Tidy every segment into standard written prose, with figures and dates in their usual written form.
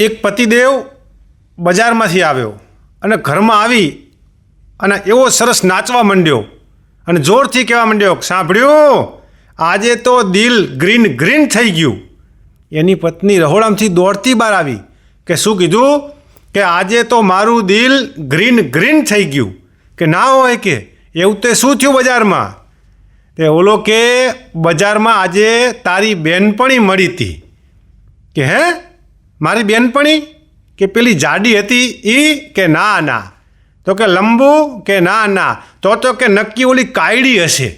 એક પતિદેવ બજારમાંથી આવ્યો અને ઘરમાં આવી અને એવો સરસ નાચવા માંડ્યો અને જોરથી કહેવા માંડ્યો, સાંભળ્યું, આજે તો દિલ ગ્રીન ગ્રીન થઈ ગયું. એની પત્ની રહોડામાંથી દોડતી બહાર આવી કે શું કીધું? કે આજે તો મારું દિલ ગ્રીન ગ્રીન થઈ ગયું. કે ના હોય, કે એવું તે શું થયું બજારમાં? તે ઓલો કે બજારમાં આજે તારી બેનપણી મળી હતી. કે હે, મારી બેનપણી? કે પેલી જાડી હતી એ? કે ના ના. તો કે લંબુ? કે ના ના. તો કે નક્કી ઓલી કાયડી હશે.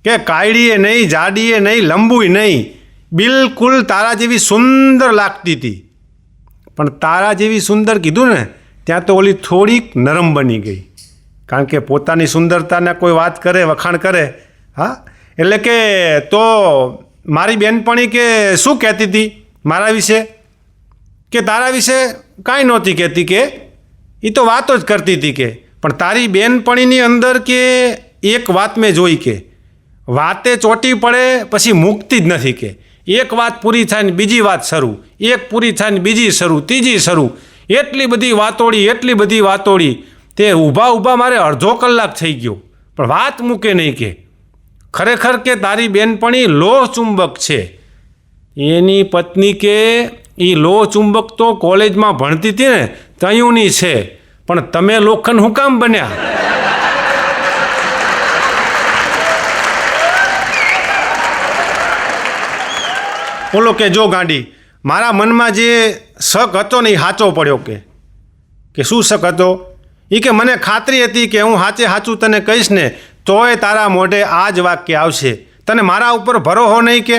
કે કાયડીએ નહીં, જાડીએ નહીં, લંબુય નહીં, બિલકુલ તારા જેવી સુંદર લાગતી હતી. પણ તારા જેવી સુંદર કીધું ને ત્યાં તો ઓલી થોડીક નરમ બની ગઈ. કારણ કે પોતાની સુંદરતાના કોઈ વાત કરે, વખાણ કરે. હા, એટલે કે તો મારી બેનપણી કે શું કહેતી હતી મારા વિશે? કે તારા વિશે કાંઈ નહોતી કહેતી, કે એ તો વાતો જ કરતી હતી. કે પણ તારી બેનપણીની અંદર કે એક વાત મેં જોઈ, કે વાતે ચોટી પડે પછી મુકતી જ નથી. કે એક વાત પૂરી થાય ને બીજી વાત શરૂ, એક પૂરી થાય ને બીજી શરૂ, ત્રીજી શરૂ, એટલી બધી વાતોડી તે ઊભા મારે અડધો કલાક થઈ ગયો પણ વાત મૂકે નહીં. કે ખરેખર કે તારી બેનપણી લોહ ચુંબક છે. એની પત્ની કે એ લોહ ચુંબક તો કોલેજમાં ભણતી હતી ને તયુંની છે, પણ તમે લોખંડ હું કામ બન્યા? બોલો કે જો ગાંડી, મારા મનમાં જે શક હતો ને એ સાચો પડ્યો. કે શું શક હતો? એ કે મને ખાતરી હતી કે હું સાચું તને કહીશ ને તોય તારા મોઢે આ જ વાક્ય આવશે, તને મારા ઉપર ભરોસો નહીં? કે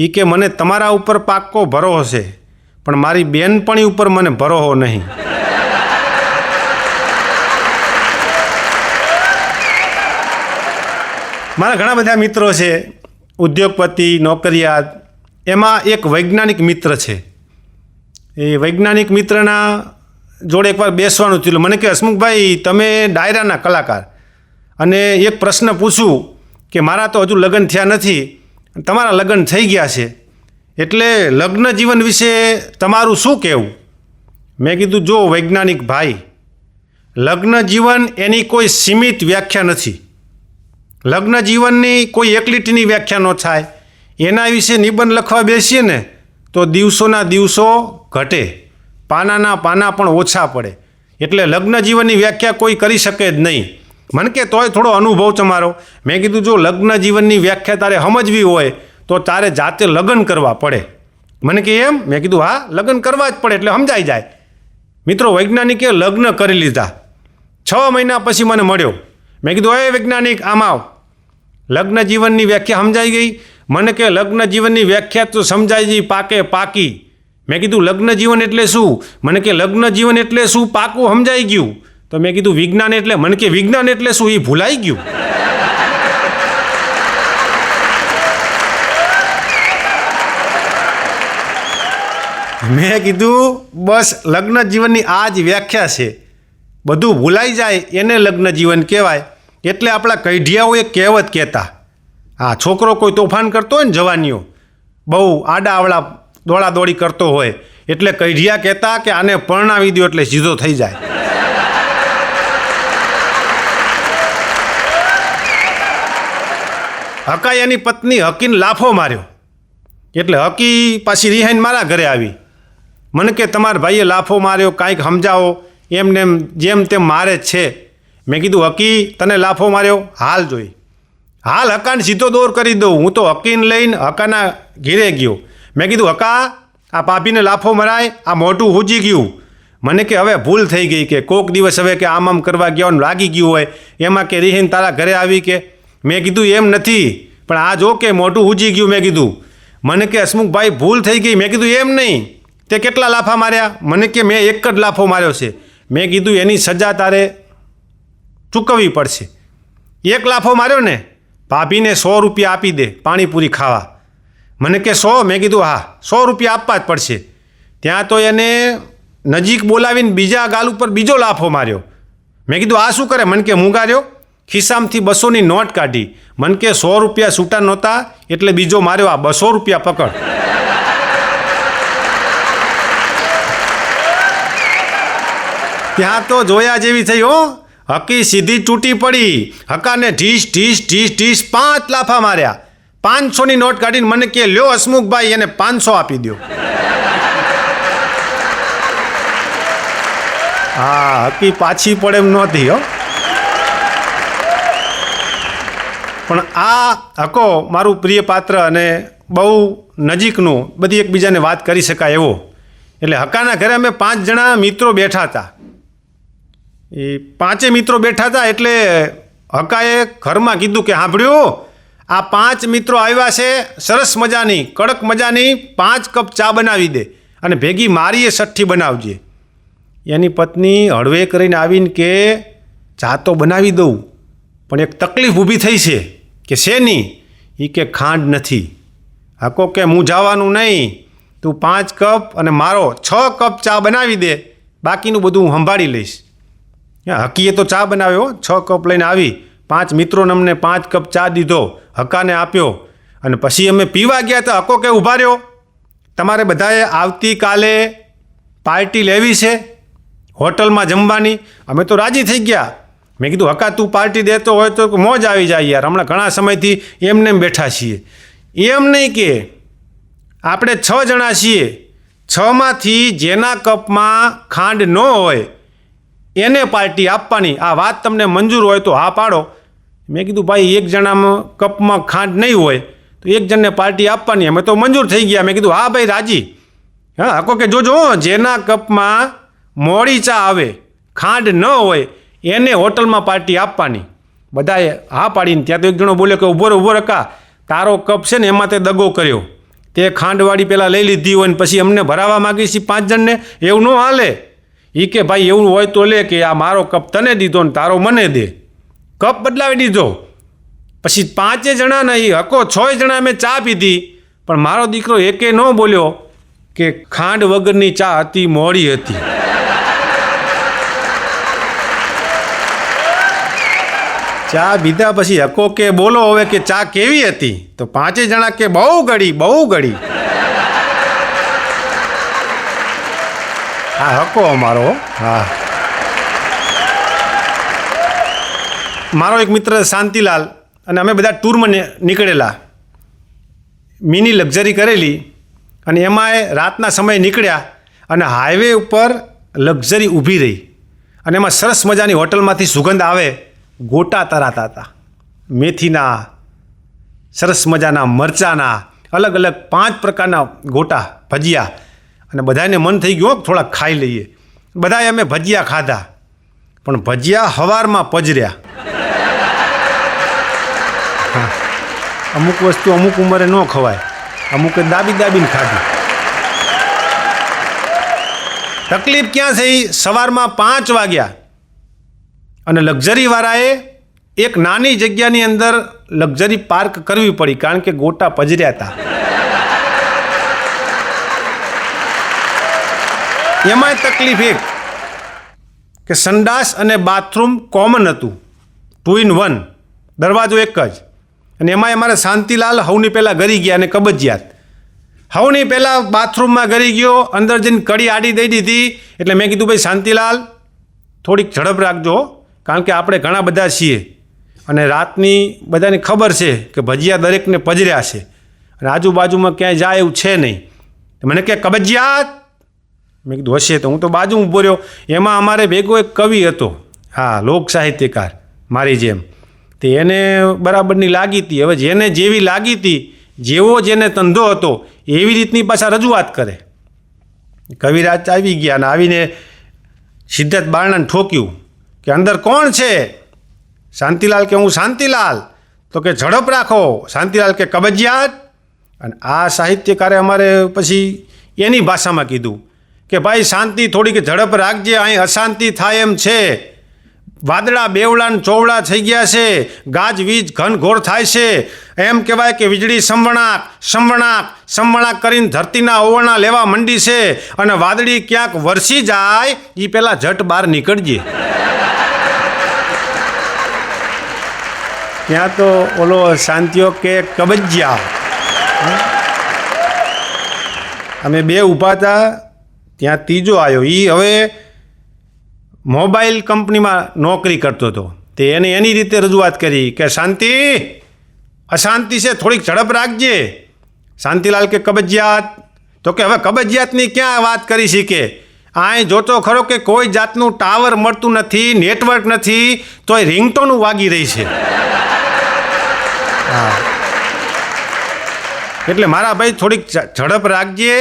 એ કે મને તમારા ઉપર પાક્કો ભરોસો છે, પણ મારી બેનપણી ઉપર મને ભરોસો નહીં. મારા ઘણા બધા મિત્રો છે, ઉદ્યોગપતિ, નોકરિયાત. એમાં એક વૈજ્ઞાનિક મિત્ર છે. એ વૈજ્ઞાનિક મિત્રના જોડે એકવાર બેસવાનું થયું. મને કે હસમુખભાઈ, તમે ડાયરાના કલાકાર, અને એક પ્રશ્ન પૂછું કે મારા તો હજુ લગ્ન થયા નથી, તમારા લગ્ન થઈ ગયા છે, એટલે લગ્ન જીવન વિશે તમારું શું કહેવું? મેં કીધું, જો વૈજ્ઞાનિક ભાઈ, લગ્ન જીવન એની કોઈ સીમિત વ્યાખ્યા નથી. લગ્ન જીવનની કોઈ એક લીટીની વ્યાખ્યા ન થાય. એના વિશે નિબંધ લખવા બેસીએ ને તો દિવસોના દિવસો ઘટે, પાનાના પાના પણ ઓછા પડે. એટલે લગ્ન જીવનની વ્યાખ્યા કોઈ કરી શકે જ નહીં. મને કે તોય થોડો અનુભવ તમારો. મેં કીધું, જો લગ્ન જીવનની વ્યાખ્યા તારે સમજવી હોય તો તારે જાતે લગ્ન કરવા પડે. મને કે એમ? મેં કીધું હા, લગ્ન કરવા જ પડે એટલે સમજાઈ જાય. મિત્રો, વૈજ્ઞાનિકે લગ્ન કરી લીધા. 6 મહિના પછી મને મળ્યો. મેં કીધું, એ વૈજ્ઞાનિક આમ આવ, લગ્ન જીવનની વ્યાખ્યા સમજાઈ ગઈ? મને કે લગ્ન જીવનની વ્યાખ્યા તો સમજાઈ ગઈ, પાકી. મેં કીધું, લગ્ન જીવન એટલે શું? મને કે લગ્ન જીવન એટલે શું પાકું સમજાઈ ગયું. તો મેં કીધું, વિજ્ઞાન એટલે? મને કે વિજ્ઞાન એટલે શું એ ભૂલાઈ ગયું. મેં કીધું, બસ લગ્ન જીવનની આ જ વ્યાખ્યા છે, બધું ભૂલાઈ જાય એને લગ્ન જીવન કહેવાય. એટલે આપણા કઢિયાઓ એક કહેવત કહેતા, હા, છોકરો કોઈ તોફાન કરતો હોય ને, જવાનીઓ બહુ આડાઅવળા દોડાદોડી કરતો હોય, એટલે કઢિયા કહેતા કે આને પરણાવી દો એટલે સીધો થઈ જાય. હકાઈ એની પત્ની હકીને લાફો માર્યો, એટલે હકી પાછી રિહાઈને મારા ઘરે આવી. મને કે તમારા ભાઈએ લાફો માર્યો, કાંઈક સમજાવો. એમને એમ જેમ તેમ મારે જ છે. મેં કીધું, હકી તને લાફો માર્યો? હાલ જોઈ. હાલ હકાને સીધો દોર કરી દઉં. હું તો હકીને લઈને હકાના ઘેરે ગયો. મેં કીધું, હકા, આ પાપીને લાફો મરાય, આ મોઢું હુજી ગયું. મને કે હવે ભૂલ થઈ ગઈ, કે કોક દિવસ હવે કે આમ કરવા ગયા હોય લાગી ગયું હોય, એમાં કે રિહીન તારા ઘરે આવી. કે મેં કીધું, એમ નથી, પણ આ જો કે મોઢું હુજી ગયું. મેં કીધું, મને કે હસમુખભાઈ ભૂલ થઈ ગઈ. મેં કીધું, એમ નહીં, તે કેટલા લાફા માર્યા? મને કે મેં એક જ લાફો માર્યો છે. મેં કીધું, એની સજા તારે ચૂકવવી પડશે. એક લાફો માર્યો ને, ભાભીને 100 રૂપિયા આપી દે પાણીપુરી ખાવા. મને કે 100? મેં કીધું હા, 100 રૂપિયા આપવા જ પડશે. ત્યાં તો એને નજીક બોલાવીને બીજા ગાલ ઉપર બીજો લાફો માર્યો. મેં કીધું, આ શું કરે? મને કે મૂંગા રહ્યો. ખિસ્સામાંથી 200ની નોટ કાઢી. મન કે 100 રૂપિયા છૂટા નહોતા એટલે બીજો માર્યો, આ 200 રૂપિયા પકડ. ત્યાં તો જોયા જેવી થઈ હો. હકી સીધી તૂટી પડી. હકાને ઢીસ ઢીસ ઢીસ ઢીસ 5 લાફા માર્યા. 500ની નોટ કાઢીને મને કે લ્યો હસમુખભાઈ એને 500 આપી દો. હા, હકી પાછી પડે એમ નહોતી હો. પણ આ હકો મારું પ્રિય પાત્ર અને બહુ નજીકનું, બધી એકબીજાને વાત કરી શકાય એવો. એટલે હકાના ઘરે અમે 5 જણા મિત્રો બેઠા હતા. એ 5 મિત્રો બેઠા હતા એટલે હકાએ ઘરમાં કીધું કે સાંભળ્યું, આ 5 મિત્રો આવ્યા છે, સરસ મજાની કડક મજાની 5 કપ ચા બનાવી દે અને ભેગી મારીએ સઠ્ઠી બનાવજે. એની પત્ની હળવે કરીને આવીને કે ચા તો બનાવી દઉં, પણ એક તકલીફ ઊભી થઈ છે. કે શેની? એ કે ખાંડ નથી. હકો કે હું જવાનું નહીં, તું 5 કપ અને મારો 6 કપ ચા બનાવી દે, બાકીનું બધું હું સંભાળી લઈશ. હકીએ તો ચા બનાવ્યો, 6 કપ લઈને આવી. 5 મિત્રોને અમને 5 કપ ચા દીધો, હકાને આપ્યો અને પછી અમે પીવા ગયા. તો હકો કે ઊભા રહ્યો, તમારે બધાએ આવતીકાલે પાર્ટી લેવી છે હોટલમાં જમવાની. અમે તો રાજી થઈ ગયા. મેં કીધું હકા તું પાર્ટી દેતો હોય તો મોજ આવી જાય યાર, હમણાં ઘણા સમયથી એમને એમ બેઠા છીએ. એમ નહીં કે આપણે 6 જણા છીએ, 6માંથી જેના કપમાં ખાંડ ન હોય એને પાર્ટી આપવાની. આ વાત તમને મંજૂર હોય તો હા પાડો. મેં કીધું ભાઈ 1 જણામાં કપમાં ખાંડ નહીં હોય તો 1 જણને પાર્ટી આપવાની. અમે તો મંજૂર થઈ ગયા. મેં કીધું હા ભાઈ રાજી. હા, હકો કે જોજો જેના કપમાં મોડી ચા આવે, ખાંડ ન હોય એને હોટલમાં પાર્ટી આપવાની. બધાએ હા પાડીને ત્યાં તો એક જણો બોલ્યો કે ઊભો રકા, તારો કપ છે ને એમાં તે દગો કર્યો, તે ખાંડવાળી પહેલાં લઈ લીધી હોય ને પછી અમને ભરાવા માગી છે 5 જણને, એવું ન હાલે. એ કે ભાઈ એવું હોય તો લે, કે આ મારો કપ તને દીધો ને તારો મને દે. કપ બદલાવી દીધો. પછી 5 જણાને એ હકો 6 જણા અમે ચા પીધી, પણ મારો દીકરો એકે ન બોલ્યો કે ખાંડ વગરની ચા હતી, મોડી હતી. ચા પીધા પછી હકો કે બોલો હવે કે ચા કેવી હતી? તો 5 જણા કે બહુ ગળી, બહુ ગળી. હા, હકો અમારો. હા, મારો એક મિત્ર શાંતિલાલ અને અમે બધા ટૂરમાં નીકળેલા, મિની લક્ઝરી કરેલી અને એમાંય રાતના સમયે નીકળ્યા અને હાઈવે ઉપર લક્ઝરી ઊભી રહી અને એમાં સરસ મજાની હોટલમાંથી સુગંધ આવે. ગોટા તરાતા હતા, મેથીના, સરસ મજાના મરચાના, અલગ અલગ 5 પ્રકારના ગોટા, ભજીયા. અને બધાને મન થઈ ગયું થોડા ખાઈ લઈએ. બધાએ અમે ભજીયા ખાધા, પણ ભજીયા સવારમાં પજર્યા. હા, અમુક વસ્તુ અમુક ઉંમરે ન ખવાય, અમુકે દાબીને ખાધી. તકલીફ ક્યાં થઈ? સવારમાં 5 વાગ્યા અને લક્ઝરીવાળાએ એક નાની જગ્યાની અંદર લક્ઝરી પાર્ક કરવી પડી, કારણ કે ગોટા પજર્યા હતા. એમાંય તકલીફ એક કે સંડાસ અને બાથરૂમ કોમન હતું, 2 in 1, દરવાજો એક જ. અને એમાંય અમારે શાંતિલાલ સૌની પહેલાં ગરી ગયા અને કબજિયાત. સૌની પહેલાં બાથરૂમમાં ગરી ગયો, અંદર જઈને કડી આડી દઈ દીધી. એટલે મેં કીધું ભાઈ શાંતિલાલ થોડીક ઝડપ રાખજો, કારણ કે આપણે ઘણા બધા છીએ અને રાતની બધાને ખબર છે કે ભજીયા દરેકને પજર્યા છે અને આજુબાજુમાં ક્યાંય જાય એવું છે નહીં. મને કે કબજિયાત. મેં કીધું હશે. તો હું તો બાજુ ઊભો રહ્યો. એમાં અમારે ભેગો એક કવિ હતો, હા, લોક સાહિત્યકાર મારી જેમ. તે એને બરાબરની લાગી હતી. હવે જેને જેવી લાગી હતી, જેવો જેને ધંધો હતો એવી રીતની પાછા રજૂઆત કરે. કવિરાજ આવી ગયા અને આવીને સિદ્ધાર્થ બારણાને ઠોક્યું કે અંદર કોણ છે? શાંતિલાલ કે હું શાંતિલાલ. તો કે ઝડપ રાખો. શાંતિલાલ કે કબજિયાત. અને આ સાહિત્યકારે અમારે પછી એની ભાષામાં કીધું કે ભાઈ શાંતિ, થોડીક ઝડપ રાખજે, અહીં અશાંતિ થાય એમ છે. વાદળા બેવડા ચોવડા થઈ ગયા છે, ગાજવીજ ઘનઘોર થાય છે. એમ કહેવાય કે વીજળી સંવણાક સંવણાક સંવણાક કરીને ધરતીના ઓવરણા લેવા માંડી છે અને વાદળી ક્યાંક વરસી જાય એ પહેલાં ઝટ બહાર નીકળજે. ત્યાં તો ઓલો શાંતિઓ કે કબજિયા. અમે બે ઊભા હતા, ત્યાં ત્રીજો આવ્યો. એ હવે મોબાઈલ કંપનીમાં નોકરી કરતો હતો. તે એને એની રીતે રજૂઆત કરી કે શાંતિ, અશાંતિ છે, થોડીક ઝડપ રાખજે. શાંતિલાલ કે કબજિયાત. તો કે હવે કબજિયાતની ક્યાં વાત કરી શીખે? અહીં જોતો ખરો કે કોઈ જાતનું ટાવર મળતું નથી, નેટવર્ક નથી, તોય રિંગટોનું વાગી રહી છે. હા, એટલે મારા ભાઈ થોડીક ઝડપ રાખજે.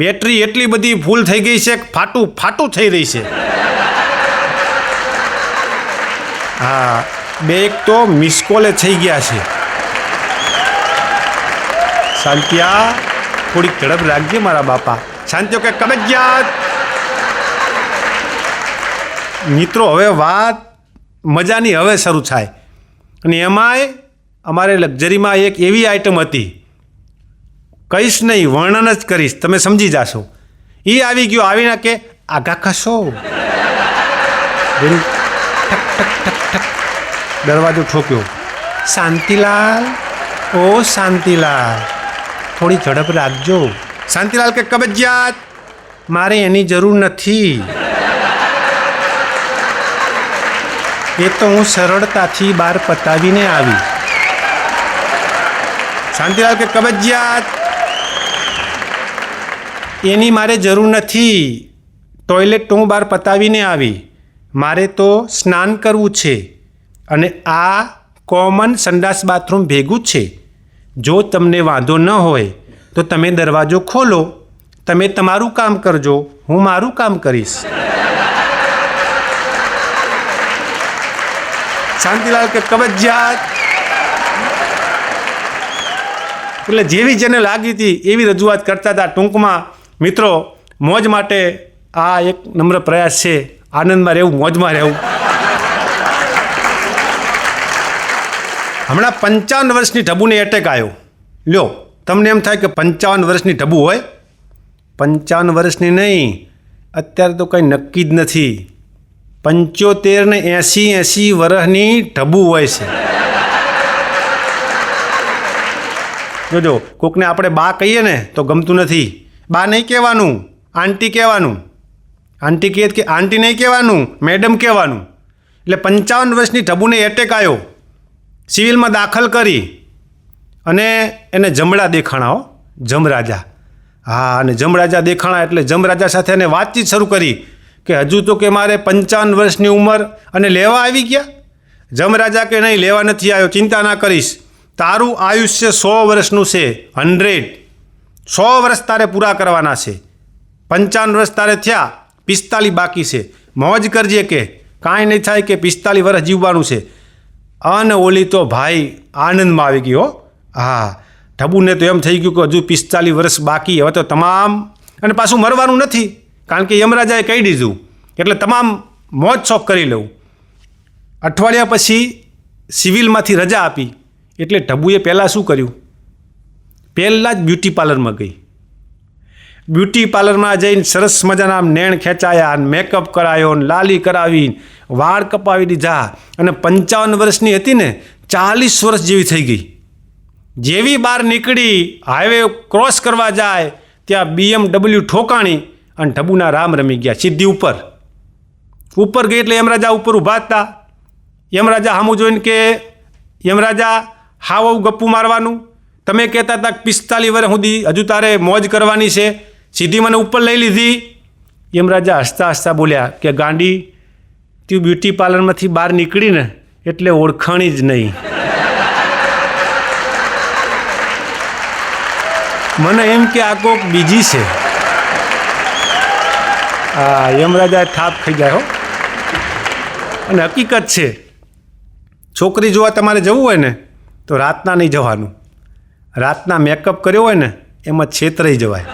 બેટરી એટલી બધી ફૂલ થઈ ગઈ છે, ફાટું થઈ રહી છે. હા, બે એક તો મિસકોલે થઈ ગયા છે. શાંતિયા, થોડીક ઝડપ રાખજે મારા બાપા. શાંતિઓ કે કબજિયાત. મિત્રો, હવે વાત મજાની હવે શરૂ થાય. અને એમાંય અમારે લક્ઝરીમાં એક એવી આઈટમ હતી, કહીશ નહીં, વર્ણન જ કરીશ, તમે સમજી જાશો. એ આવી ગયો, આવીને કે આગા ખસો. ઠક ઠક ઠક ઠક દરવાજો ઠોક્યો. શાંતિલાલ, ઓ શાંતિલાલ, થોડી ઝડપ રાખજો. શાંતિલાલ કે કબજિયાત. મારે એની જરૂર નથી. એ તો હું સરળતાથી બહાર પતાવીને આવી. શાંતિલાલ કે કબજિયાત. એની મારે જરૂર નથી. ટોયલેટ તો હું બહાર પતાવીને આવી. મારે તો સ્નાન કરવું છે અને આ કોમન સંડાસ બાથરૂમ ભેગું જ છે. જો તમને વાંધો ન હોય તો તમે દરવાજો ખોલો. તમે તમારું કામ કરજો, હું મારું કામ કરીશ. શાંતિલાલ કે કબજિયાત. એટલે જેવી જેને લાગી હતી એવી રજૂઆત કરતા હતા. ટૂંકમાં મિત્રો, મોજ માટે આ એક નમ્ર પ્રયાસ છે. આનંદમાં રહેવું, મોજમાં રહેવું. હમણાં 55 વર્ષની ઢબુને એટેક આવ્યો. લ્યો, તમને એમ થાય કે 55 વર્ષની ઢબુ હોય? 55 વર્ષની નહીં, અત્યારે તો કંઈ નક્કી જ નથી. 75 ને 80 વર્ષની ઢબુ હોય છે. જોજો, કોકને આપણે બા કહીએ ને તો ગમતું નથી. બા નહીં કહેવાનું, આંટી કહેવાનું. આંટી કહે કે આંટી નહીં કહેવાનું, મેડમ કહેવાનું. એટલે 55 વર્ષની ઢબુને એટેક આવ્યો. સિવિલમાં દાખલ કરી અને એને જમડા દેખાણા. જમરાજા. હા, અને જમરાજા દેખાણા એટલે જમરાજા સાથે એને વાતચીત શરૂ કરી કે હજુ તો કે મારે 55 વર્ષની ઉંમર અને લેવા આવી ગયા. જમરાજા કે નહીં, લેવા નથી આવ્યો, ચિંતા ના કરીશ. તારું આયુષ્ય 100 વર્ષનું છે. 100 વર્ષ તારે પૂરા કરવાના છે. 55 વર્ષ તારે થયા, 45 બાકી છે. મોજ કરજે, કે કાંઈ નહીં થાય, કે 45 વર્ષ જીવવાનું છે. અને ઓલી તો ભાઈ આનંદમાં આવી ગયો. હા, ઢબુને તો એમ થઈ ગયું કે હજુ 45 વર્ષ બાકી. હવે તો તમામ, અને પાછું મરવાનું નથી, કારણ કે યમરાજાએ કહી દીધું, એટલે તમામ મોજ શોખ કરી લઉં. અઠવાડિયા પછી સિવિલમાંથી રજા આપી. એટલે ઢબુએ પહેલાં શું કર્યું? પહેલાં જ બ્યુટી પાર્લરમાં ગઈ. બ્યુટી પાર્લરમાં જઈને સરસ મજાના નેણ ખેંચાયા, મેકઅપ કરાયો, લાલી કરાવી, વાળ કપાવી દીધા. અને 55 વર્ષની હતી ને, 40 વર્ષ જેવી થઈ ગઈ. જેવી બહાર નીકળી, હાઈવે ક્રોસ કરવા જાય, ત્યાં BMW ઠોકાણી અને ઢબુના રામ રમી ગયા. સીધી ઉપર ગઈ એટલે યમરાજા ઉપર ઊભા હતા. યમરાજા સામું જોઈને કે યમરાજા, હાવ ગપ્પુ મારવાનું? તમે કહેતા હતા 45 વર્ષ સુધી હજુ તારે મોજ કરવાની છે, સીધી મને ઉપર લઈ લીધી. યમરાજા હસતા હસતા બોલ્યા કે ગાંડી, તું બ્યુટી પાર્લરમાંથી બહાર નીકળીને એટલે ઓળખાણી જ નહીં. મને એમ કે આ કોક બીજી છે. હા, યમરાજા થાપ ખાઈ જાય હો. અને હકીકત છે, છોકરી જોવા તમારે જવું હોય ને તો રાતના નહીં જવાનું. રાતના મેકઅપ કર્યો હોય ને એમાં છેતરાઈ જવાય.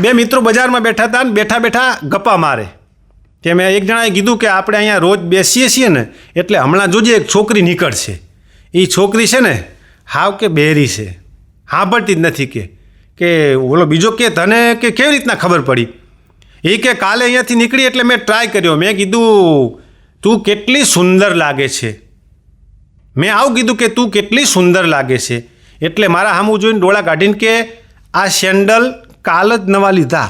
બે મિત્રો બજારમાં બેઠા હતા ને બેઠા બેઠા ગપ્પા મારે. કે મેં એક જણાએ કીધું કે આપણે અહીંયા રોજ બેસીએ છીએ ને, એટલે હમણાં જોજે એક છોકરી નીકળશે. એ છોકરી છે ને, હાવ કે બેરી છે, સાંભળતી જ નથી. કે ઓલો બીજો કે તને કે કેવી રીતના ખબર પડી? એ કે કાલે અહીંયાથી નીકળી એટલે મેં ટ્રાય કર્યો. મેં કીધું તું કેટલી સુંદર લાગે છે. મેં આવું કીધું કે તું કેટલી સુંદર લાગે છે. એટલે મારા સામું જોઈને ડોળા કાઢીને કે આ સેન્ડલ કાલ જ નવા લીધા.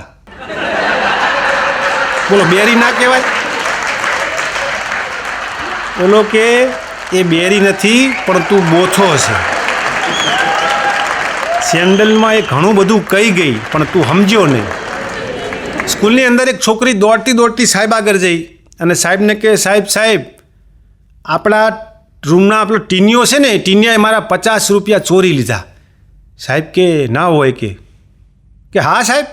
બોલો બેરી ના કહેવાય? બોલો કે એ બેરી નથી પણ તું બોથો છે. સેન્ડલમાં એ ઘણું બધું કહી ગઈ પણ તું સમજ્યો નહીં. સ્કૂલની અંદર એક છોકરી દોડતી દોડતી સાહેબ આગળ જઈ અને સાહેબને કહે સાહેબ આપણા રૂમના આપણો ટીનિયો છે ને એ ટીનિયાએ મારા 50 રૂપિયા ચોરી લીધા. સાહેબ કે ના હોય કે હા સાહેબ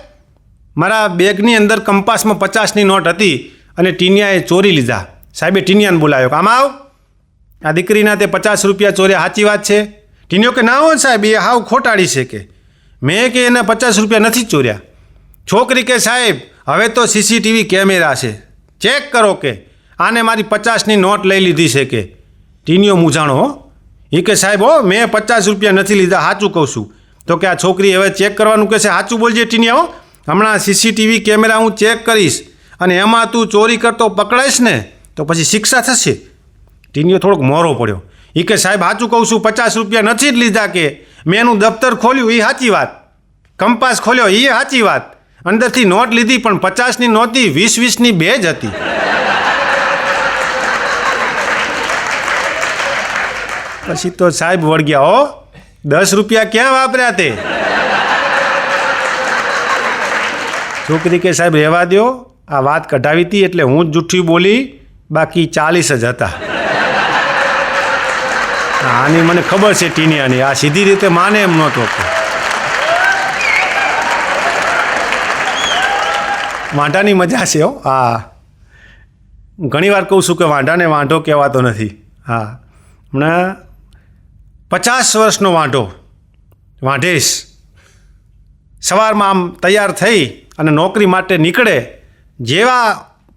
મારા બેગની અંદર કંપાસમાં 50ની નોટ હતી અને ટીનિયાએ ચોરી લીધા. સાહેબે ટીનિયાને બોલાવ્યો કે આમ આવ, આ દીકરીના તે 50 રૂપિયા ચોર્યા સાચી વાત છે? ટીનિયો કે ના હોય સાહેબ એ હાવ ખોટાડી છે કે મેં કે એના 50 રૂપિયા નથી ચોર્યા. છોકરી કે સાહેબ હવે તો CCTV કેમેરા છે, ચેક કરો કે આને મારી 50ની નોટ લઈ લીધી છે કે. ટીનિયો મૂંઝાણો હો. એ કે સાહેબ હો મેં 50 રૂપિયા નથી લીધા, સાચું કહું છું. તો કે આ છોકરી હવે ચેક કરવાનું કહેશે, સાચું બોલજે ટીનિયા હો, હમણાં CCTV કેમેરા હું ચેક કરીશ અને એમાં તું ચોરી કરતો પકડાઈશ ને તો પછી શિક્ષા થશે. ટીનિયો થોડોક મોરો પડ્યો. એ કે સાહેબ સાચું કહું છું 50 રૂપિયા નથી જ લીધા કે મેં એનું દફતર ખોલ્યું એ સાચી વાત, કંપાસ ખોલ્યો એ સાચી વાત, અંદરથી નોટ લીધી પણ 50ની નહોતી 20-20ની બે જ હતી. પછી તો સાહેબ વળગ્યા હો, 10 રૂપિયા ક્યાં વાપર્યા તે? છોકરી કે સાહેબ રહેવા દો, આ વાત કઢાવી હતી એટલે હું જ જુઠ્ઠી બોલી, બાકી 40 જ હતા. આની મને ખબર છે ટીનિયાની, આ સીધી રીતે માને એમ નહોતો. વાંઢાની મજા છે હો. હા ઘણી વાર કહું છું કે વાંઢાને વાંઢો કહેવાતો નથી. હા હમણાં 50 વર્ષનો વાંઢેશ સવારમાં આમ તૈયાર થઈ અને નોકરી માટે નીકળે, જેવા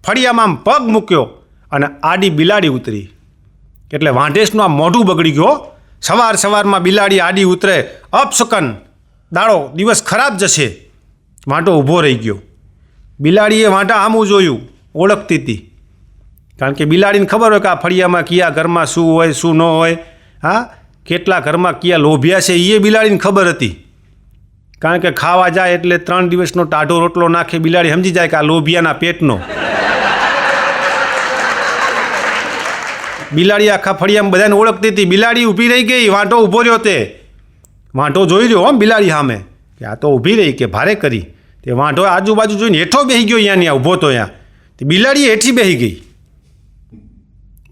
ફળિયામાં આમ પગ મૂક્યો અને આડી બિલાડી ઉતરી એટલે વાંઢેશનું આમ મોઢું બગડી ગયો. સવારમાં બિલાડી આડી ઉતરે, અપશુકન, દાડો દિવસ ખરાબ જશે. વાંઢો ઊભો રહી ગયો. બિલાડીએ વાંઢા આમું જોયું, ઓળખતી હતી, કારણ કે બિલાડીને ખબર હોય કે આ ફળિયામાં કયા ઘરમાં શું હોય શું ન હોય, હા કેટલા ઘરમાં કયા લોભિયા છે એ બિલાડીને ખબર હતી. કારણ કે ખાવા જાય એટલે 3 દિવસનો ટાઢો રોટલો નાખે, બિલાડી સમજી જાય કે આ લોભિયાના પેટનો. બિલાડી આખા ફળિયામાં બધાને ઓળખતી હતી. બિલાડી ઊભી રહી ગઈ, વાંઢો ઊભો રહ્યો. વાંઢો જોઈ રહ્યો હો બિલાડી સામે કે આ તો ઊભી રહી કે ભારે કરી. તે વાંઢો આજુબાજુ જોઈને હેઠો બેસી ગયો, અહીંયા ઊભો તો અહીંયા. તે બિલાડી હેઠી બેસી ગઈ.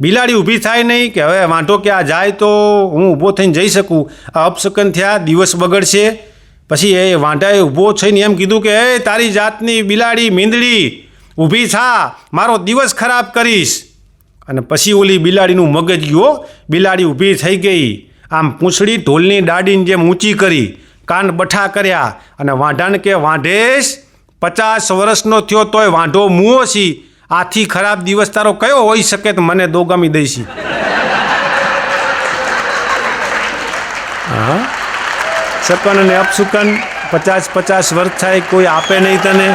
બિલાડી ઊભી થાય નહીં કે હવે વાંઢો કે આ જાય તો હું ઊભો થઈને જઈ શકું, આ અપશકન થયા, દિવસ બગડશે. પછી એ વાંઢાએ ઊભો થઈને એમ કીધું કે એ તારી જાતની બિલાડી મીંદડી ઊભી થા, મારો દિવસ ખરાબ કરીશ. અને પછી ઓલી બિલાડીનું મગજ ગયો, બિલાડી ઊભી થઈ ગઈ, આમ પૂંછડી ઢોલની દાડીની જેમ ઊંચી કરી, કાન બઠા કર્યા અને વાંઢાને કે વાંઢેશ 50 વર્ષનો થયો તોય વાંઢો મુઓ છી, આથી ખરાબ દિવસ તારો કયો હોઈ શકે તો મને દોગામી દઈશી. હા શકન અને અપશુકન 50 વર્ષ થાય કોઈ આપે નહીં તને.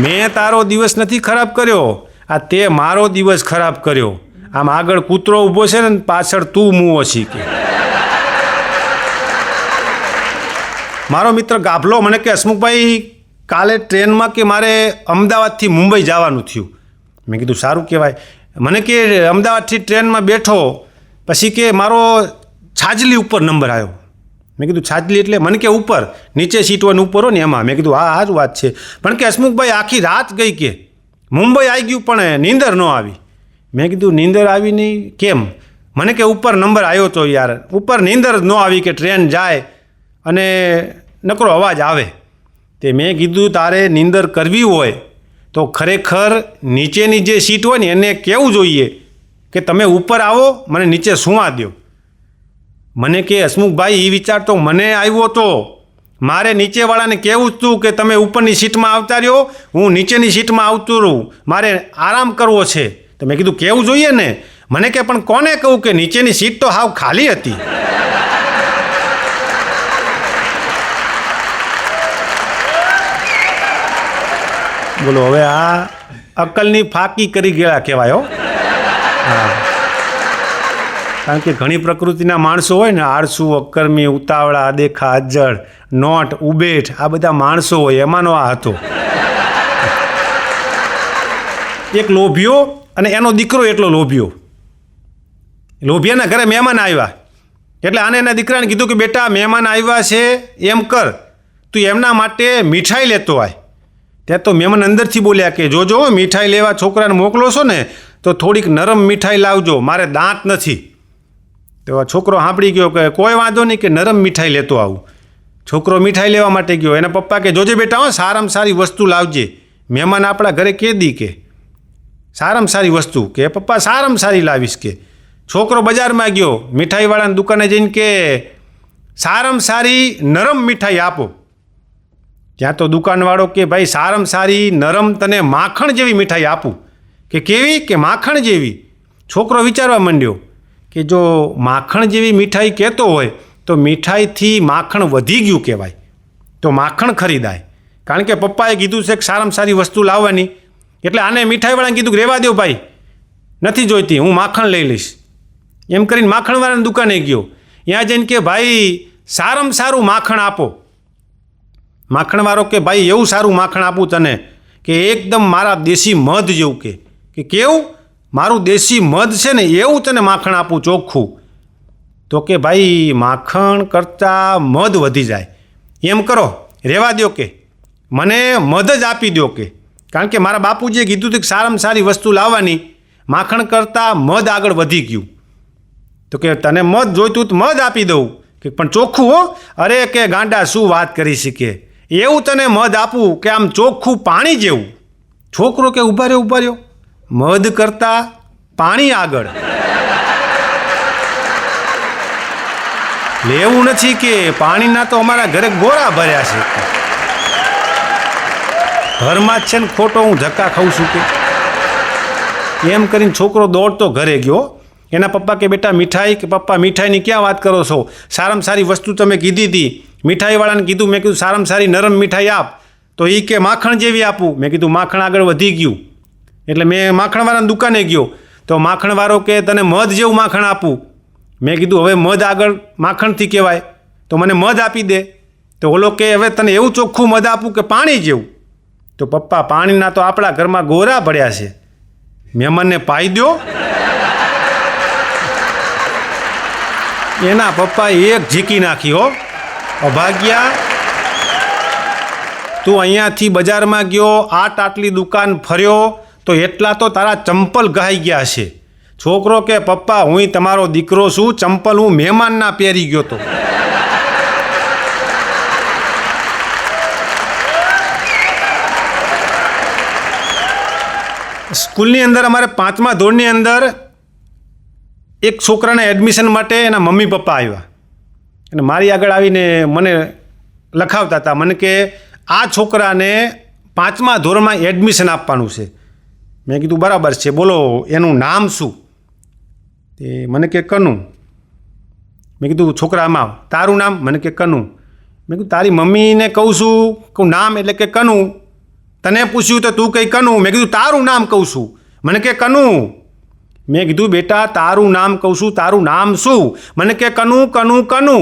મેં તારો દિવસ નથી ખરાબ કર્યો, આ તે મારો દિવસ ખરાબ કર્યો. આમ આગળ કૂતરો ઊભો છે ને પાછળ તું મુઓ છી કે. મારો મિત્ર ગાભલો મને કે હસમુખભાઈ કાલે ટ્રેનમાં કે મારે અમદાવાદથી મુંબઈ જવાનું થયું. મેં કીધું સારું કહેવાય. મને કે અમદાવાદથી ટ્રેનમાં બેઠો પછી કે મારો છાજલી ઉપર નંબર આવ્યો. મેં કીધું છાજલી એટલે? મને કે ઉપર, નીચે સીટવાનું ઉપર હો ને એમાં. મેં કીધું હા સારું વાત છે. પણ કે હસમુખભાઈ આખી રાત ગઈ કે મુંબઈ આવી ગયું પણ નીંદર ન આવી. મેં કીધું નીંદર આવી નહીં કેમ? મને કે ઉપર નંબર આવ્યો તો યાર, ઉપર નીંદર ન આવી કે ટ્રેન જાય અને નકરો અવાજ આવે. તે મેં કીધું તારે નીંદર કરવી હોય તો ખરેખર નીચેની જે સીટ હોય ને એને કહેવું જોઈએ કે તમે ઉપર આવો, મને નીચે સૂવા દો. મને કે હસમુખભાઈ એ વિચાર તો મને આવ્યો તો મારે નીચેવાળાને કહેવું જ હતું કે તમે ઉપરની સીટમાં આવતા રહ્યો, હું નીચેની સીટમાં આવતું રહું, મારે આરામ કરવો છે. તો મેં કીધું કહેવું જોઈએ ને. મને કે પણ કોને કહું કે નીચેની સીટ તો હાવ ખાલી હતી. બોલો, હવે આ અક્કલની ફાંકી કરી ગયા કહેવાય હો. હા, કારણ કે ઘણી પ્રકૃતિના માણસો હોય ને, આળસુ, અકર્મી, ઉતાવળા, અદેખા, અજ્જડ, નોટ, ઉબેઠ, આ બધા માણસો હોય, એમાંનો આ હતો. એક લોભિયો અને એનો દીકરો એટલો લોભિયો. લોભિયાના ઘરે મહેમાન આવ્યા એટલે આને એના દીકરાને કીધું કે બેટા મહેમાન આવ્યા છે, એમ કર તું એમના માટે મીઠાઈ લેતો આય. ત્યાં તો મહેમાન અંદરથી બોલ્યા કે જોજો મીઠાઈ લેવા છોકરાને મોકલો છો ને તો થોડીક નરમ મીઠાઈ લાવજો, મારે દાંત નથી. તો છોકરો સાંભળી ગયો કે કોઈ વાંધો નહીં, કે નરમ મીઠાઈ લેતો આવું. છોકરો મીઠાઈ લેવા માટે ગયો. એના પપ્પા કે જોજે બેટા સારામાં સારી વસ્તુ લાવજે, મહેમાન આપણા ઘરે કેદી કે સારામાં સારી વસ્તુ, કે પપ્પા સારામાં સારી લાવીશ. કે છોકરો બજારમાં ગયો, મીઠાઈવાળાની દુકાને જઈને કે સારામાં સારી નરમ મીઠાઈ આપો. ત્યાં તો દુકાનવાળો કે ભાઈ સારામાં સારી નરમ તને માખણ જેવી મીઠાઈ આપું. કે કેવી? કે માખણ જેવી. છોકરો વિચારવા માંડ્યો કે જો માખણ જેવી મીઠાઈ કહેતો હોય તો મીઠાઈથી માખણ વધી ગયું કહેવાય, તો માખણ ખરીદાય. કારણ કે પપ્પાએ કીધું છે કે સારામાં સારી વસ્તુ લાવવાની. એટલે આને મીઠાઈવાળાને કીધું કે રહેવા દો ભાઈ, નથી જોઈતી, હું માખણ લઈ લઈશ. એમ કરીને માખણવાળાની દુકાને ગયો. ત્યાં જઈને કે ભાઈ સારામાં સારું માખણ આપો. માખણવાળો કે ભાઈ એવું સારું માખણ આપું તને કે એકદમ મારા દેશી મધ જેવું. કે કેવું? મારું દેશી મધ છે ને એવું તને માખણ આપું ચોખ્ખું. તો કે ભાઈ માખણ કરતાં મધ વધી જાય, એમ કરો રહેવા દો, કે મને મધ જ આપી દો. કે કારણ કે મારા બાપુજીએ કીધું હતું કે સારામાં સારી વસ્તુ લાવવાની, માખણ કરતાં મધ આગળ વધી ગયું. તો કે તને મધ જોઈતું તો મધ આપી દઉં, કે પણ ચોખ્ખું હો. અરે કે ગાંડા શું વાત કરી શીખે, એવું તને મધ આપું કે આમ ચોખ્ખું પાણી જેવું. છોકરો કે ઊભા રહ્યો, મધ કરતાં પાણી આગળ લેવું નથી. કે પાણીના તો અમારા ઘરે ગોરા ભર્યા છે, ઘરમાં જ છે ને ખોટો હું ધક્કા ખાઉં છું. કે એમ કરીને છોકરો દોડતો ઘરે ગયો. એના પપ્પા કે બેટા મીઠાઈ, કે પપ્પા મીઠાઈની ક્યાં વાત કરો છો, સારામાં સારી વસ્તુ તમે કીધી હતી. મીઠાઈવાળાને કીધું, મેં કીધું સારામાં સારી નરમ મીઠાઈ આપ. તો એ કે માખણ જેવી આપું. મેં કીધું માખણ આગળ વધી ગયું. એટલે મેં માખણવાળાની દુકાને ગયો. તો માખણવાળો કે તને મધ જેવું માખણ આપું. મેં કીધું હવે મધ આગળ માખણથી કહેવાય, તો મને મધ આપી દે. તો ઓલો કે હવે તને એવું ચોખ્ખું મધ આપું કે પાણી જેવું. તો પપ્પા પાણીના તો આપણા ઘરમાં ગોરા પડ્યા છે, મહેમાનને પાઈ દો. એના પપ્પા એક ઝીકી નાખી હો. અભાગ્યા, તું અહીંયાથી બજારમાં ગયો, આટલી દુકાન ફર્યો તો એટલા તો તારા ચંપલ ગહાઈ ગયા છે. છોકરો કે પપ્પા હું તમારો દીકરો છું, ચંપલ હું મહેમાનના પહેરી ગયો તો. સ્કૂલની અંદર અમારે 5મા ધોરણની અંદર એક છોકરાને એડમિશન માટે એના મમ્મી પપ્પા આવ્યા અને મારી આગળ આવીને મને લખાવતા હતા. મને કે આ છોકરાને 5મા ધોરણમાં એડમિશન આપવાનું છે. મેં કીધું બરાબર છે, બોલો એનું નામ શું? તે મને કે કનુ. મેં કીધું છોકરામાં તારું નામ? મને કે કનુ. મેં કીધું તારી મમ્મીને કહું છું નામ એટલે કે કનુ. તને પૂછ્યું તો તું કંઈ કનુ. મેં કીધું તારું નામ કહું છું. મને કે કનુ. મેં કીધું બેટા તારું નામ કહું છું, તારું નામ શું? મને કે કનુ કનુ કનુ.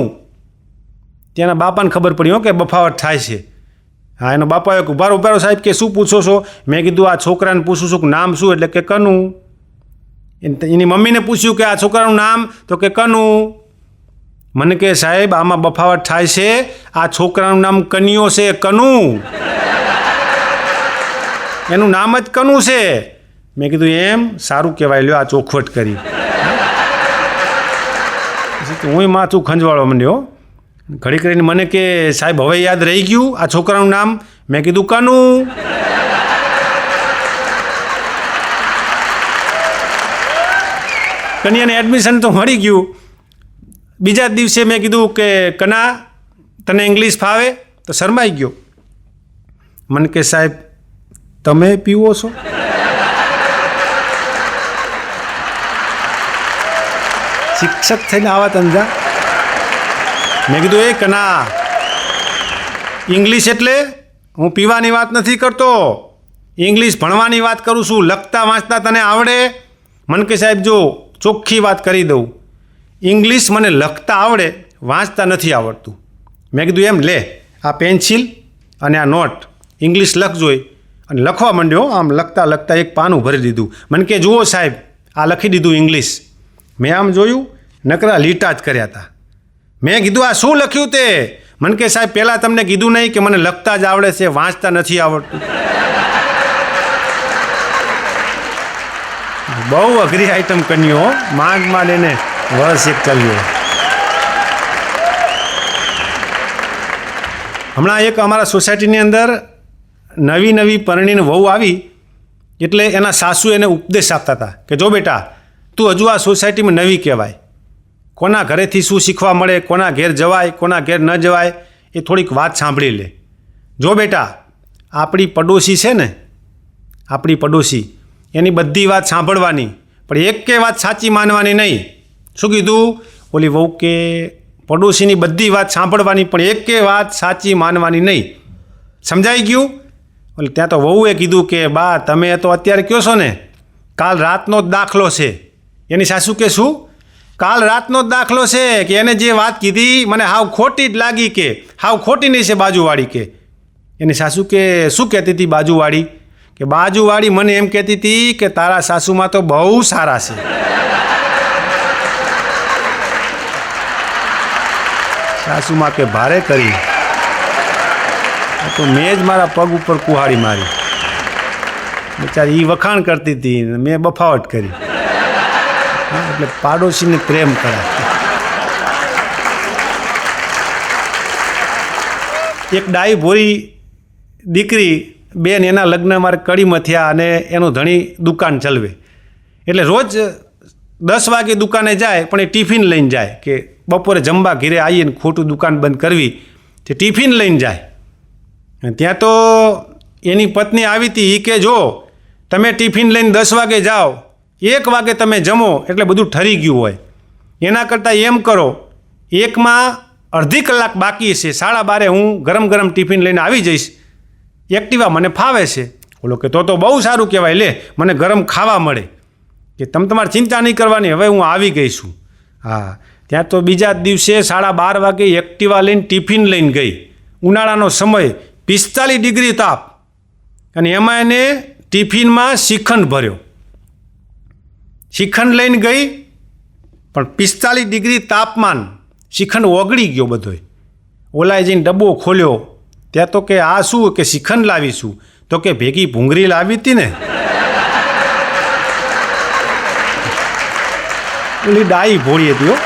ત્યાંના બાપાને ખબર પડી હો કે બફાવટ થાય છે. હા, એનો બાપા એક ઉભારો સાહેબ કે શું પૂછો છો? મેં કીધું આ છોકરાને પૂછું છું કે નામ શું? એટલે કે કનુ. એની મમ્મીને પૂછ્યું કે આ છોકરાનું નામ? તો કે કનુ. મને કે સાહેબ આમાં બફાવટ થાય છે, આ છોકરાનું નામ કનિયો છે, કનુ. એનું નામ જ કનુ છે. મેં કીધું એમ? સારું કહેવાય, લ્યો આ ચોખવટ કરી. પછી હું માથું ખંજવાળવા માંડ્યો. ઘડી કરીને મને કે સાહેબ હવે યાદ રહી ગયું આ છોકરાનું નામ? મેં કીધું કનુ. કન્યાને એડમિશન તો મળી ગયું. બીજા દિવસે મેં કીધું કે કના તને ઇંગ્લિશ ફાવે? તો શરમાઈ ગયો. મને કે સાહેબ તમે પીવો છો? શિક્ષક થઈને આવા તંજા. મેં કીધું એ કના, ઇંગ્લિશ એટલે હું પીવાની વાત નથી કરતો, ઇંગ્લિશ ભણવાની વાત કરું છું, લખતા વાંચતા તને આવડે? મને કે સાહેબ જો ચોખ્ખી વાત કરી દઉં, ઇંગ્લિશ મને લખતા આવડે, વાંચતા નથી આવડતું. મેં કીધું એમ લે આ પેન્સિલ અને આ નોટ, ઇંગ્લિશ લખજોય. અને લખવા માંડ્યો. આમ લખતા લખતા એક પાનું ભરી દીધું. મને કે જુઓ સાહેબ આ લખી દીધું ઇંગ્લિશ. મેં આમ જોયું, નકરા લીટા જ કર્યા હતા. મેં કીધું આ શું લખ્યું તે? મને કે સાહેબ પહેલાં તમને કીધું નહીં કે મને લખતા જ આવડે છે, વાંચતા નથી આવડતું. બહુ અઘરી આઈટમ કન્યો, માંડ માંડ એને વર્ષ એક ચાલ્યો. હમણાં એક અમારા સોસાયટીની અંદર નવી પરણીને વહુ આવી, એટલે એના સાસુ એને ઉપદેશ આપતા હતા કે જો બેટા તું હજુ આ સોસાયટીમાં નવી કહેવાય, કોના ઘરેથી શું શીખવા મળે, કોના ઘેર જવાય, કોના ઘેર ન જવાય, એ થોડીક વાત સાંભળી લે. જો બેટા આપણી પડોશી છે ને, આપણી પડોશી, એની બધી વાત સાંભળવાની, પણ એક કે વાત સાચી માનવાની નહીં. શું કીધું? ઓલી વહુ કે પડોશીની બધી વાત સાંભળવાની, પણ એક કે વાત સાચી માનવાની નહીં. સમજાઈ ગયું? એટલે ત્યાં તો વહુએ કીધું કે બા તમે તો અત્યારે કહો છો ને કાલ રાતનો જ દાખલો છે. એની સાસુ કે શું? કાલ રાતનો જ દાખલો છે કે એને જે વાત કીધી મને હાવ ખોટી જ લાગી, કે હાવ ખોટી નહીં છે બાજુવાળી. કે એની સાસુ કે શું કહેતી હતી બાજુવાળી? કે બાજુવાળી મને એમ કહેતી હતી કે તારા સાસુમાં તો બહુ સારા છે. સાસુમાં કે ભારે કરી તો મેં જ મારા પગ ઉપર કુહાડી મારી. બિચારી એ વખાણ કરતી હતી, મેં બફાવટ કરી. એટલે પાડોશીને પ્રેમ કરાય. એક ડાઈ ભોરી દીકરી બેન, એના લગ્ન મારે કડીમાં થયા અને એનું ધણી દુકાન ચલાવે. એટલે રોજ 10 વાગે દુકાને જાય, પણ એ ટિફિન લઈને જાય કે બપોરે જમવા ઘરે આવીએ ને ખોટું દુકાન બંધ કરવી, તે ટિફિન લઈને જાય. ત્યાં તો એની પત્ની આવી હતી, એ કે જો તમે ટિફિન લઈને 10 વાગે જાઓ, 1 વાગે તમે જમો એટલે બધું ઠરી ગયું હોય. એના કરતાં એમ કરો, 1માં અડધી કલાક બાકી છે, 12:30 હું ગરમ ગરમ ટિફિન લઈને આવી જઈશ, એક્ટિવા મને ફાવે છે. ઓલો કે તો બહુ સારું કહેવાય, લે મને ગરમ ખાવા મળે. કે તમે તમારે ચિંતા નહીં કરવાની, હવે હું આવી ગઈ છું. હા, ત્યાં તો બીજા દિવસે 12:30 વાગે એક્ટિવા લઈને ટિફિન લઈને ગઈ. ઉનાળાનો સમય, 45 ડિગ્રી તાપ, અને એમાં એને ટિફિનમાં શ્રીખંડ ભર્યો. શ્રીખંડ લઈને ગઈ, પણ 45 ડિગ્રી તાપમાન, શ્રીખંડ ઓગળી ગયો બધોય. ઓલાએ જઈને ડબ્બો ખોલ્યો, ત્યાં તો કે આ શું? કે શ્રીખંડ લાવીશું. તો કે ભેગી ભૂંગળી લાવી હતી ને. ઓલી ડાઈ ભોળી હતી હો.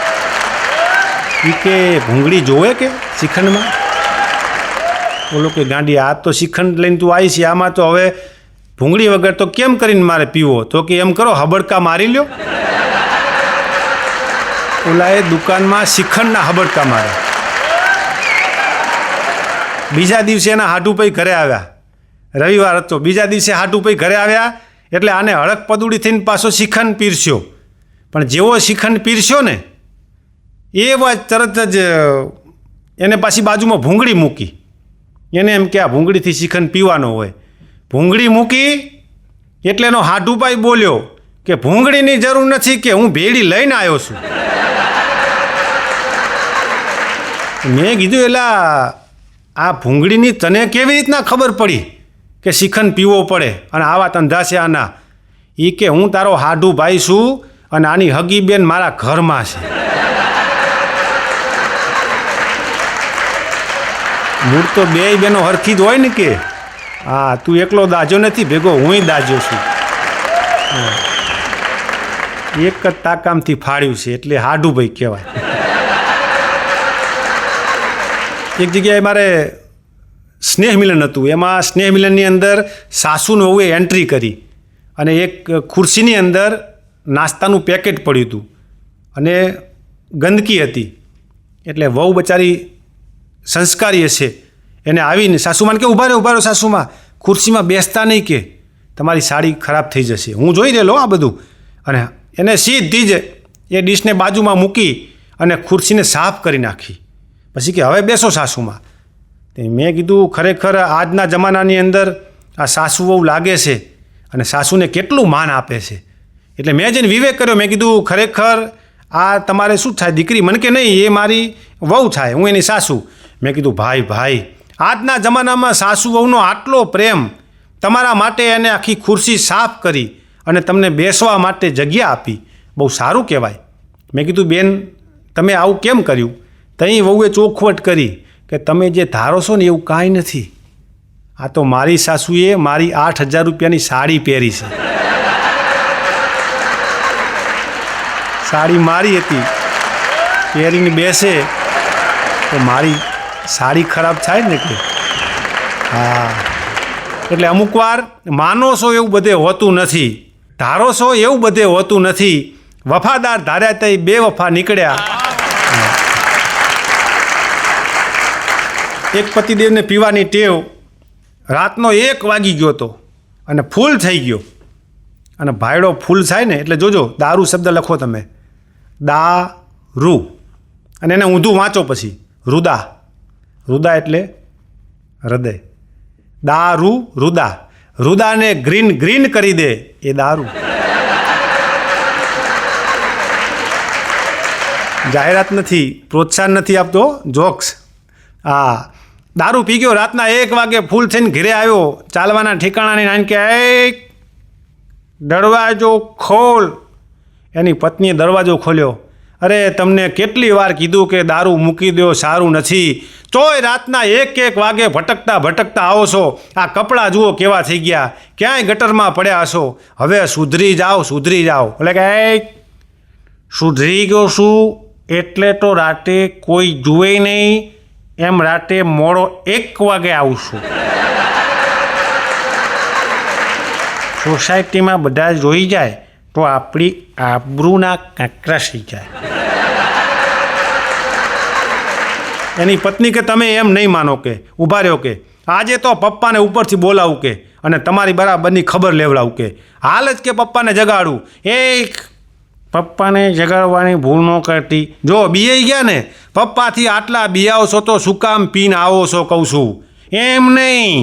એ કે ભૂંગળી જોવે કે શ્રીખંડમાં? બોલો કે ગાંડી આ તો શ્રીખંડ લઈને તું આવી છે, આમાં તો હવે ભૂંગળી વગર તો કેમ કરીને મારે પીવો? તો કે એમ કરો હબડકા મારી લ્યો. ઓલાએ દુકાનમાં શ્રીખંડના હબડકા મારે. બીજા દિવસે એના હાટુભાઈ ઘરે આવ્યા, રવિવાર હતો, બીજા દિવસે હાટુભાઈ ઘરે આવ્યા એટલે આને હળક પદુડી થઈને પાછો શ્રીખંડ પીરસ્યો. પણ જેવો શ્રીખંડ પીરસ્યો ને એ વાત તરત જ એને પાછી બાજુમાં ભૂંગળી મૂકી. એને એમ કે આ ભૂંગળીથી શ્રીખંડ પીવાનો હોય. ભૂંગળી મૂકી એટલે એનો હાડુભાઈ બોલ્યો કે ભૂંગળીની જરૂર નથી, કે હું ભેળી લઈને આવ્યો છું. મેં કીધું એલા આ ભૂંગળીની તને કેવી રીતના ખબર પડી કે શ્રીખંડ પીવો પડે અને આવા ધંધા છે આના? એ કે હું તારો હાડુભાઈ છું અને આની હગી બેન મારા ઘરમાં છે. મૂળ તો બેય બેનો હરખી જ હોય ને. કે હા તું એકલો દાજો નથી, ભેગો હુંય દાજો છું. એક જ તાકામથી ફાડ્યું છે એટલે હાડુભાઈ કહેવાય. એક જગ્યાએ મારે સ્નેહ મિલન હતું, એમાં સ્નેહ મિલનની અંદર સાસુને વહુએ એન્ટ્રી કરી અને એક ખુરશીની અંદર નાસ્તાનું પેકેટ પડ્યું હતું અને ગંદકી હતી. એટલે વહુ બચારી સંસ્કારી હશે, એને આવીને સાસુમાને કે ઊભા રહો સાસુમાં, ખુરશીમાં બેસતા નહીં, કે તમારી સાડી ખરાબ થઈ જશે. હું જોઈ રહેલો આ બધું. અને એને સીધી જ એ ડીશને બાજુમાં મૂકી અને ખુરશીને સાફ કરી નાખી. પછી કે હવે બેસો સાસુમાં. મેં કીધું ખરેખર આજના જમાનાની અંદર આ સાસુ વહુ લાગે છે અને સાસુને કેટલું માન આપે છે. એટલે મેં જઈને વિવેક કર્યો. મેં કીધું ખરેખર આ તમારે શું થાય દીકરી? મને કે નહીં, એ મારી વહુ થાય, હું એની સાસુ. મેં કીધું ભાઈ આજના જમાનામાં સાસુ વહુનો આટલો પ્રેમ, તમારા માટે એને આખી ખુરશી સાફ કરી અને તમને બેસવા માટે જગ્યા આપી, બહુ સારું કહેવાય. મેં કીધું બેન તમે આવું કેમ કર્યું? તહીં વહુએ ચોખવટ કરી કે તમે જે ધારો છો ને એવું કાંઈ નથી. આ તો મારી સાસુએ મારી 8,000 રૂપિયાની સાડી પહેરી છે. સાડી મારી હતી, પહેરીને બેસે તો મારી સાડી ખરાબ થાય ને કે? હા, એટલે અમુક વાર માનો છો એવું બધે હોતું નથી, ધારો છો એવું બધે હોતું નથી. વફાદાર ધાર્યા તઈ બે વફા નીકળ્યા. એક પતિદેવને પીવાની ટેવ, રાતનો 1 વાગી ગયો હતો અને ફૂલ થઈ ગયો. અને ભાયડો ફૂલ થાય ને એટલે જોજો, દારૂ શબ્દ લખો તમે, દારૂ, અને એને ઊંધું વાંચો પછી, રુદા. રુદા એટલે હૃદય. દારૂ રુદા. રુદાને ગ્રીન કરી દે એ દારૂ. જાહેરાત નથી, પ્રોત્સાહન નથી આપતો, જોક્સ. હા, દારૂ પી ગયો, રાતના 1 વાગે ફૂલ થઈને ઘરે આવ્યો, ચાલવાના ઠેકાણાની નાન કે એ દરવાજો ખોલ. એની પત્નીએ દરવાજો ખોલ્યો. અરે તમને કેટલી વાર કીધું કે દારૂ મૂકી દો, સારું નથી, તોય રાતના 1 વાગે ભટકતા આવો છો. આ કપડાં જુઓ કેવા થઈ ગયા, ક્યાંય ગટરમાં પડ્યા હશો, હવે સુધરી જાઓ. એટલે કે સુધરી ગયો છું એટલે તો રાતે કોઈ જુએ નહીં એમ રાતે મોડો 1 વાગે આવું છું. સોસાયટીમાં બધા જોઈ જાય તો આપણી આબરૂના કાંકરા થઈ જાય. એની પત્ની કે તમે એમ નહીં માનો કે ઊભા રહ્યો કે આજે તો પપ્પાને ઉપરથી બોલાવું કે અને તમારી બરાબરની ખબર લેવડાવું કે હાલ જ કે પપ્પાને જગાડું. પપ્પાને જગાડવાની ભૂલ ન કરતી. જો બીઆઈ ગયા ને, પપ્પાથી આટલા બિયાવો છો તો શું કામ પીને આવો છો કહું છું. એમ નહીં,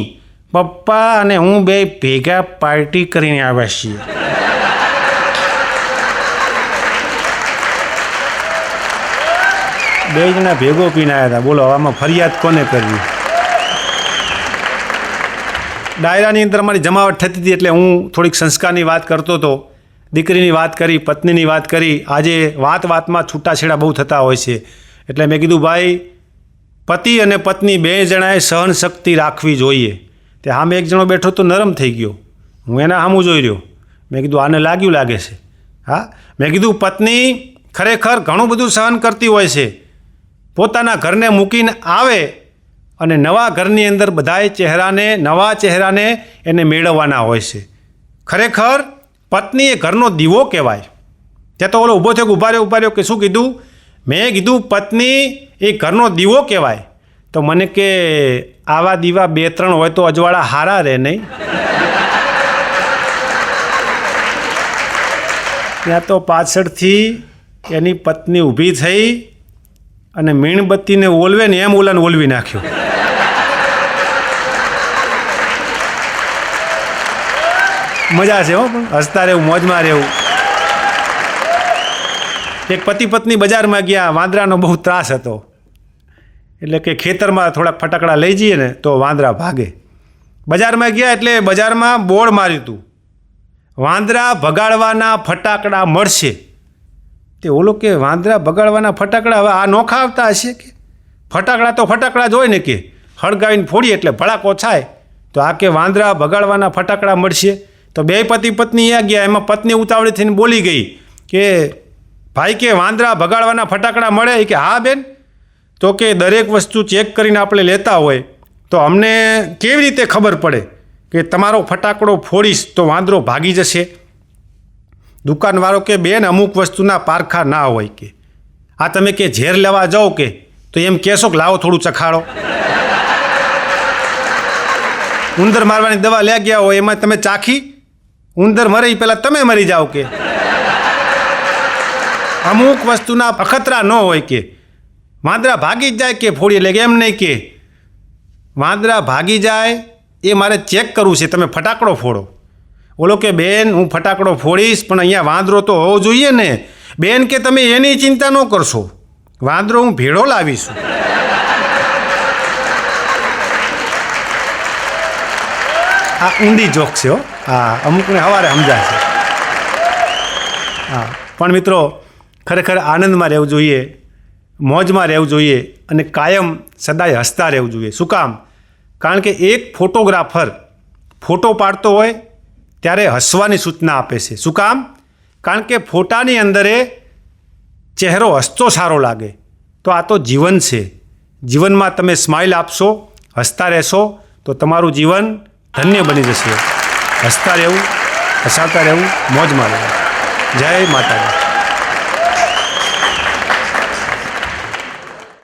પપ્પા અને હું બે ભેગા પાર્ટી કરીને આવ્યા છીએ. બે જણા ભેગો પીને આવ્યા હતા. બોલો આમાં ફરિયાદ કોને કરવી? ડાયરાની અંદર અમારી જમાવટ થતી હતી એટલે હું થોડીક સંસ્કારની વાત કરતો હતો. દીકરીની વાત કરી, પત્નીની વાત કરી. આજે વાતમાં છૂટાછેડા બહુ થતા હોય છે. એટલે મેં કીધું ભાઈ, પતિ અને પત્ની બે જણાએ સહન શક્તિ રાખવી જોઈએ. તે સામે એક જણો બેઠો તો નરમ થઈ ગયો. હું એના સામું જોઈ રહ્યો. મેં કીધું આને લાગે છે. હા, મેં કીધું પત્ની ખરેખર ઘણું બધું સહન કરતી હોય છે. પોતાના ઘરને મૂકીને આવે અને નવા ઘરની અંદર બધાય નવા ચહેરાને એને મેળવવાના હોય છે. ખરેખર પત્ની એ ઘરનો દીવો કહેવાય. ત્યાં તો ઓલો ઊભો થયો, ઊભા રહ્યો કે શું કીધું? મેં કીધું પત્ની એ ઘરનો દીવો કહેવાય. તો મને કે આવા દીવા 2-3 હોય તો અજવાળા હારા રહે નહીં? ત્યાં તો પાછળથી એની પત્ની ઊભી થઈ અને મીણબત્તીને ઓલવે ને એમ ઓલાને ઓલવી નાખ્યો. મજા છે હો, પણ હસતા રહેવું, મોજમાં રહેવું. એક પતિ પત્ની બજારમાં ગયા. વાંદરાનો બહુ ત્રાસ હતો. એટલે કે ખેતરમાં થોડાક ફટાકડા લઈ જઈએ ને તો વાંદરા ભાગે. બજારમાં ગયા એટલે બજારમાં બોર્ડ માર્યું હતું, વાંદરા ભગાડવાના ફટાકડા મળશે. તે ઓલો કે વાંદરા ભગાડવાના ફટાકડા હવે આ નોખા આવતા હશે કે? ફટાકડા તો ફટાકડા જ હોય ને કે, હળગાવીને ફોડીએ એટલે ભડાકો થાય. તો આ કે વાંદરા ભગાડવાના ફટાકડા મળશે. તો બે પતિ પત્ની ત્યાં ગયા. એમાં પત્ની ઉતાવળી થઈને બોલી ગઈ કે ભાઈ કે વાંદરા ભગાડવાના ફટાકડા મળે? કે હા બેન. તો કે દરેક વસ્તુ ચેક કરીને આપણે લેતા હોય તો અમને કેવી રીતે ખબર પડે કે તમારો ફટાકડો ફોડીશ તો વાંદરો ભાગી જશે? દુકાનવાળો કે બેન અમુક વસ્તુના પારખા ના હોય કે. આ તમે કે ઝેર લેવા જાઓ કે તો એમ કહેશો કે લાવો થોડું ચખાડો. ઉંદર મારવાની દવા લે ગયા હોય એમાં તમે ચાખી, ઉંદર મરે પહેલાં તમે મરી જાઓ કે. અમુક વસ્તુના અખતરા ન હોય કે. વાંદરા ભાગી જ જાય કે ફોડી લે કે એમ નહીં કે વાંદરા ભાગી જાય એ મારે ચેક કરવું છે. તમે ફટાકડો ફોડો. ઓલો કે બેન હું ફટાકડો ફોડીશ પણ અહીંયા વાંદરો તો હોવો જોઈએ ને. બેન કે તમે એની ચિંતા ન કરશો, વાંદરો હું ભેળો લાવીશું. આ ઊંડી જોક છે હો. હા, અમુકને સવારે સમજાશે. હા, પણ મિત્રો ખરેખર આનંદમાં રહેવું જોઈએ, મોજમાં રહેવું જોઈએ અને કાયમ સદાય હસતા રહેવું જોઈએ. શું કામ? કારણ કે એક ફોટોગ્રાફર ફોટો પાડતો હોય ત્યારે હસવાની સૂચના આપે છે. શું કામ? કારણ કે ફોટાની અંદર એ ચહેરો હસતો સારો લાગે. તો આ તો જીવન છે. જીવનમાં તમે સ્માઇલ આપશો, હસતા રહેશો તો તમારું જીવન ધન્ય બની જશે. હસતા રહેવું, હસાતા રહેવું, મોજમાં રહેવું. જય માતાજી.